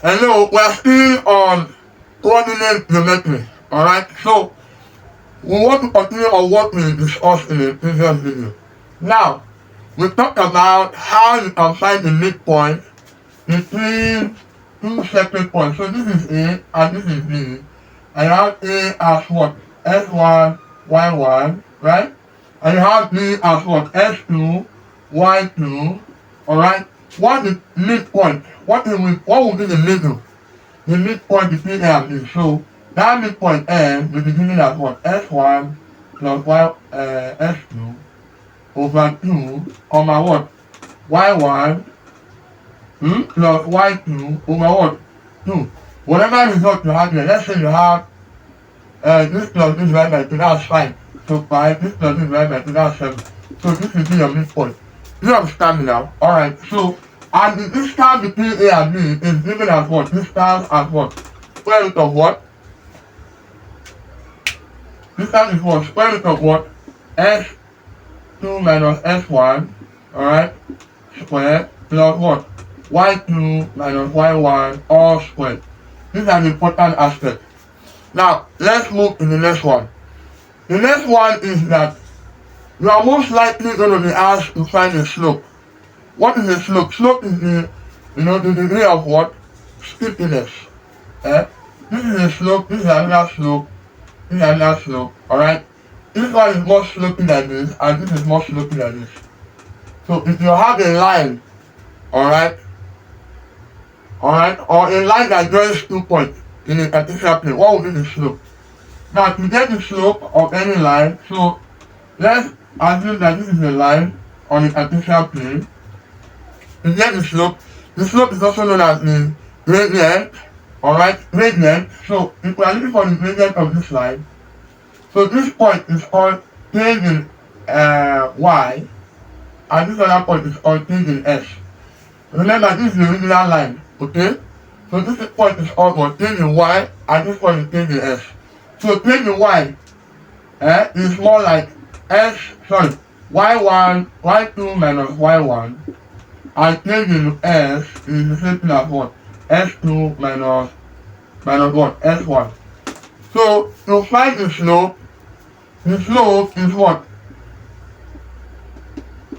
Hello, we're still on coordinate geometry. Alright, so we want to continue on what we discussed in the previous video. Now, we talked about how you can find the midpoint between two separate points. So this is A and this is B. And you have A as what? S1, Y1, right? And you have B as what? S2, Y2, alright? What is midpoint? What will be the middle? The midpoint between A and B. So that midpoint M will be given as what? S1 plus S2 over 2, comma what? Y1 plus Y2 over what? 2. Whatever result you have here, let's say you have this plus this divided by 2, that's 5. So 5, this plus this divided by 2, that's 7. So this will be your midpoint. You understand me now? Alright, so and the distance between A and B is given as what? Distance as what? Square root of what? Distance is what? Square root of what? S2 minus S1, alright, square plus what? Y2 minus Y1 all squared. This is an important aspect. Now, let's move to the next one. The next one is that you are most likely going to be asked to find a slope. What is a slope? Slope is the degree of what? Steepness. This is a slope, this is another slope, this is another slope, alright? This one is more sloping than this, and this is more sloping than this. So if you have a line, alright, or a line that joins 2 points in a particular plane, what will be the slope? Now to get the slope of any line, so let's assume that this is a line on a particular plane. To get the slope is also known as the gradient, alright, gradient. So if we are looking for the gradient of this line, so this point is called tangent y, and this other point is called tangent s. Remember, this is the original line, okay? So this point is called what? Tangent y, and this point is tangent s. So tangent y is more like y1, y2 minus y1, and tangent s is the same thing as what? S2 minus what? S1. So to find the slope is what?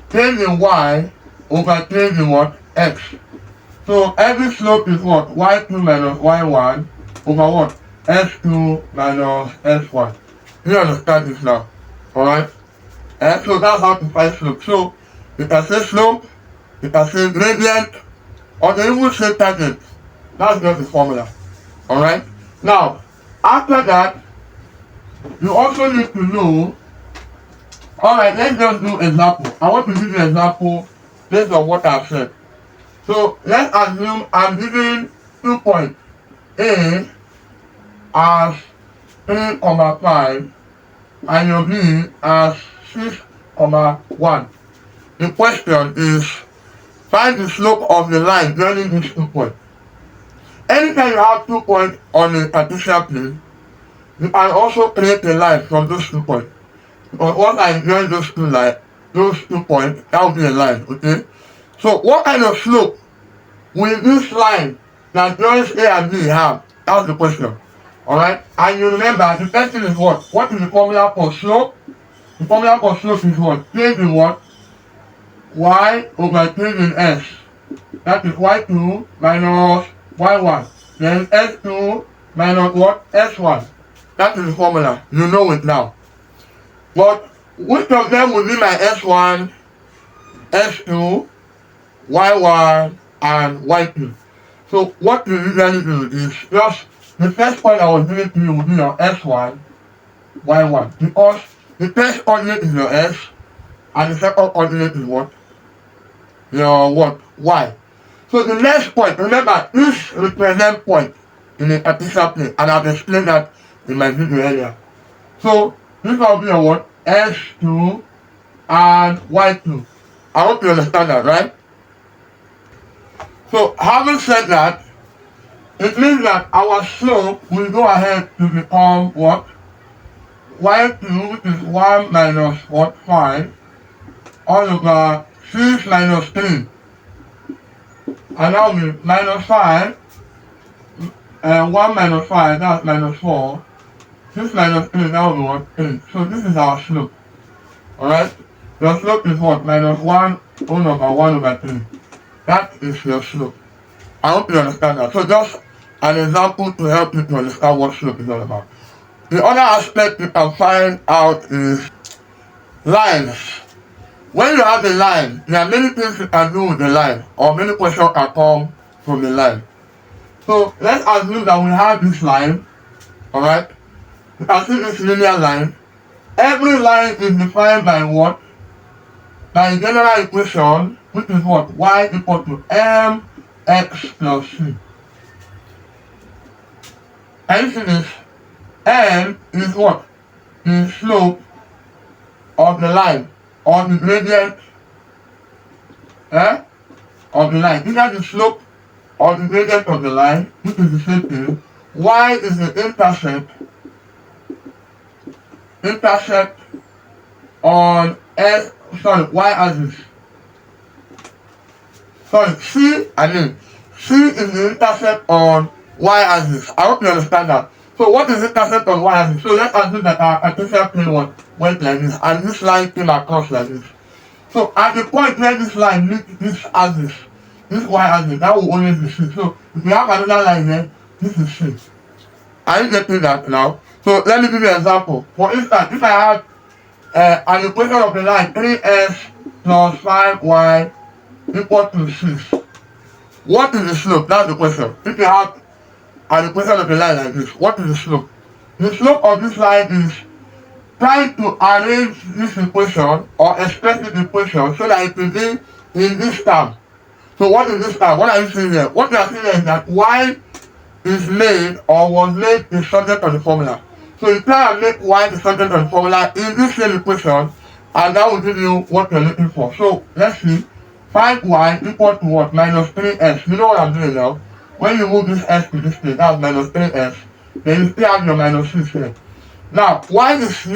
Tangent y over tangent what? X. So every slope is what? Y2 minus y1 over what? S2 minus S1. You understand this now? Alright? And so that's how to find slope. So you can say slope, you can say gradient, or they even say tangent. That's just the formula. Alright? Now, after that, you also need to know, alright, let's just do example. I want to give you an example based on what I've said. So let's assume I'm giving 2 points. A as 3,5 and your B as 6,1. The question is, find the slope of the line joining these 2 points. Anytime you have 2 points on a particular plane, you can also create a line from those 2 points. Because once I join those 2 points, that will be a line, okay? So what kind of slope will this line that joins A and B have? That's the question. Alright? And you remember, the first thing is what? What is the formula for slope? The formula for slope is what? Tangent what? Y over tangent S. That is Y2 minus Y1. Then S2 minus what? S1. That is the formula. You know it now. But which of them will be my S1, S2, Y1, and Y2? So what you usually do is just the first point I was giving to you will be your S1, Y1. Because the first coordinate is your S, and the second coordinate is what? Your what? Y. So the next point, remember, each represent point in a particular plane, and I've explained that in my video earlier. So this will be your what? S2 and Y2. I hope you understand that, right? So having said that, it means that our slope will go ahead to become what? Y2, which is 1 minus what? 5, all over 6 minus 3. And now we minus 5 1 minus 5, that's minus 4. 6 minus 3, that will be what? 8. So this is our slope. Alright? Your slope is what? Minus 1 whole number 1 over 3. That is your slope. I hope you understand that. So just an example to help you to understand what slope is all about. The other aspect you can find out is lines. When you have a line, there are many things you can do with the line, or many questions can come from the line. So let's assume that we have this line, alright? You can see this linear line. Every line is defined by what? By a general equation, which is what? Y equal to mx plus c. And you see this? M is what? The slope of the line, or the gradient of the line. These are the slope or the gradient of the line, which is the same thing. Y is the intercept on y axis. C is the intercept on y axis. I hope you understand that. So what is intercept on y axis? So let's assume that our artificial plane went like this, and this line came across like this. So at the point where this line meets this axis, this y-axis, that will always be C. So if we have another line here, this is C. Are you getting that now? So let me give you an example. For instance, if I have an equation of the line 3s plus 5y equal to 6, what is the slope? That's the question. If you have an equation of the line like this, what is the slope? The slope of this line is trying to arrange this equation or express this equation so that it will be in this term. So what is this term? What are you seeing here? What you are seeing here is that y is made or was made the subject of the formula. So you try and make y the subject of the formula in this same equation, and that will give you what you're looking for. So let's see. 5y equal to what? Minus 3s. You know what I'm doing now? When you move this s to this place, that's minus 3s. Then you still have your minus 6 here. Now, y is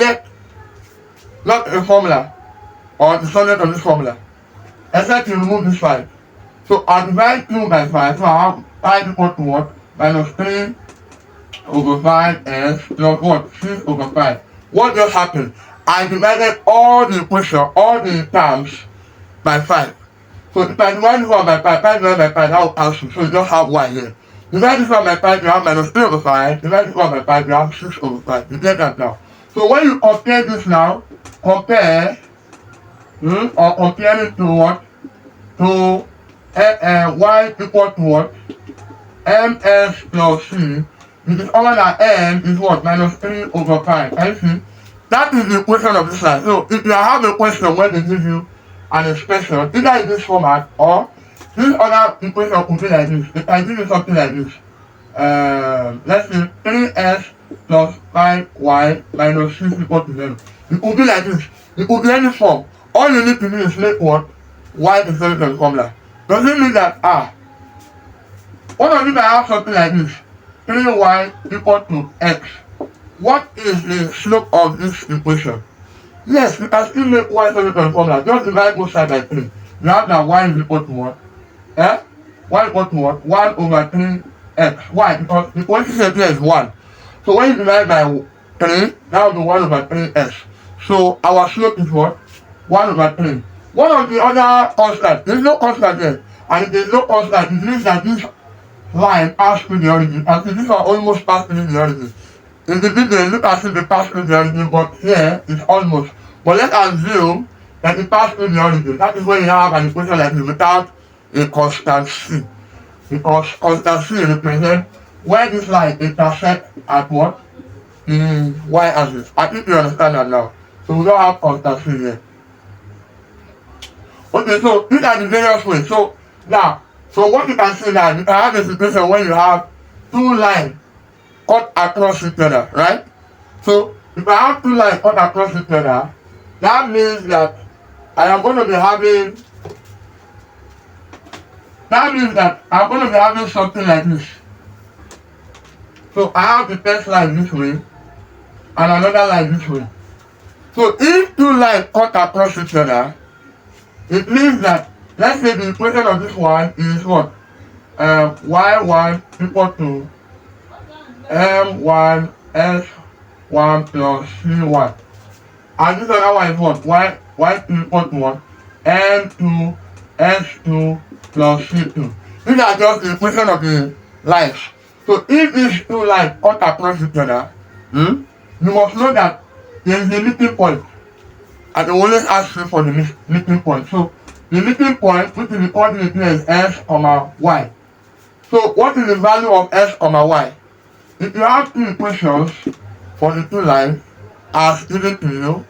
not a formula or the subject of this formula, except you remove this 5. So I divide 2 by 5, so I have 5 equal to what? Minus 3 over 5s plus what? 6 over 5. What just happened? I divided all the equation, all the terms by 5. So if I divide this one by 5 divided by 5, that will cancel. So you just have y here. Divide this one by 5, you have minus 3 over 5. Divide this one by 5, you have 6 over 5. You get that now? So when you compare this now, compare it to what? To y equal to what? ms plus c. It is over that m is what? Minus 3 over 5. Can you see? That is the equation of this line. So if you have a question where they give you an expression, either in this format or this other equation could be like this. If I give you something like this, let's say 3s plus 5y minus 6 equal to 0. It could be like this. It could be any form. All you need to do is make what? Y is the solution formula. Does it mean that, what if I have something like this? 3y equal to x. What is the slope of this equation? Yes, you can still make y solution formula. Just divide both sides by 3. You have that y is equal to what? Y equal to what? 1 over 3x. Why? Because the coefficient here is 1. So when you divide by 3, that will be 1 over 3s. So our slope is what? 1 over 3. One of the other constants, there is no constant here. And if there is no constant, it means that this line passed through the origin. And so this one almost passed through the origin. In the video, it looks as if they passed through the origin, but here it's almost. But let's assume that it passed through the origin. That is when you have an equation like this without a constant c. Because constant c represents where this line intersects at what? The y-axis. I think you understand that now. So we don't have constant c here. Okay, so these are the various ways. So now, so what you can see now, you can have a situation where you have two lines cut across each other, right? So if I have two lines cut across each other, that means that I am going to be having something like this. So I have the first line this way and another line this way. So if two lines cut across each other, it means that, let's say the equation of this one is what? Y1 equal to m1 s1 plus c1. And this other one is what? Y2 equal to what? m2 s2 plus c2. These are just the equation of the lines. So if these two lines cut across each other, you must know that there is a meeting point. And they always ask you for the meeting point. So the meeting point, which is the coordinate here, is s, y. So what is the value of s, y? If you have two equations for the two lines as given to you,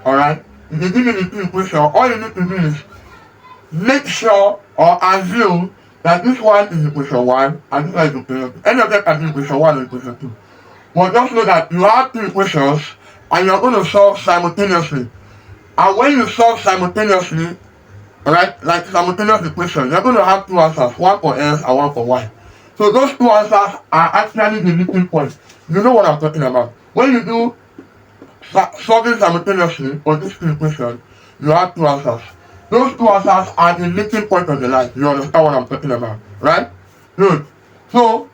alright, if you give me the two equations, all you need to do is make sure or assume that this one is equation 1 and this one is equation 2. Any of them can be equation 1 or equation 2. But just know that you have two equations and you're going to solve simultaneously. And when you solve simultaneously, alright, like simultaneous equation, you're going to have two answers, one for s and one for y. So those two answers are actually the meeting point. You know what I'm talking about. When you do solving simultaneously for this two equations, you have two answers. Those two answers are the meeting point of the line. You understand what I'm talking about, right? Good. So,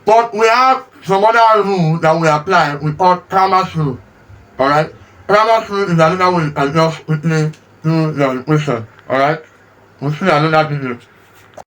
but we have some other rule that we apply. We call Cramer's rule. Alright? Cramer's rule is another way you can just quickly do your equation. Alright? We'll see another video.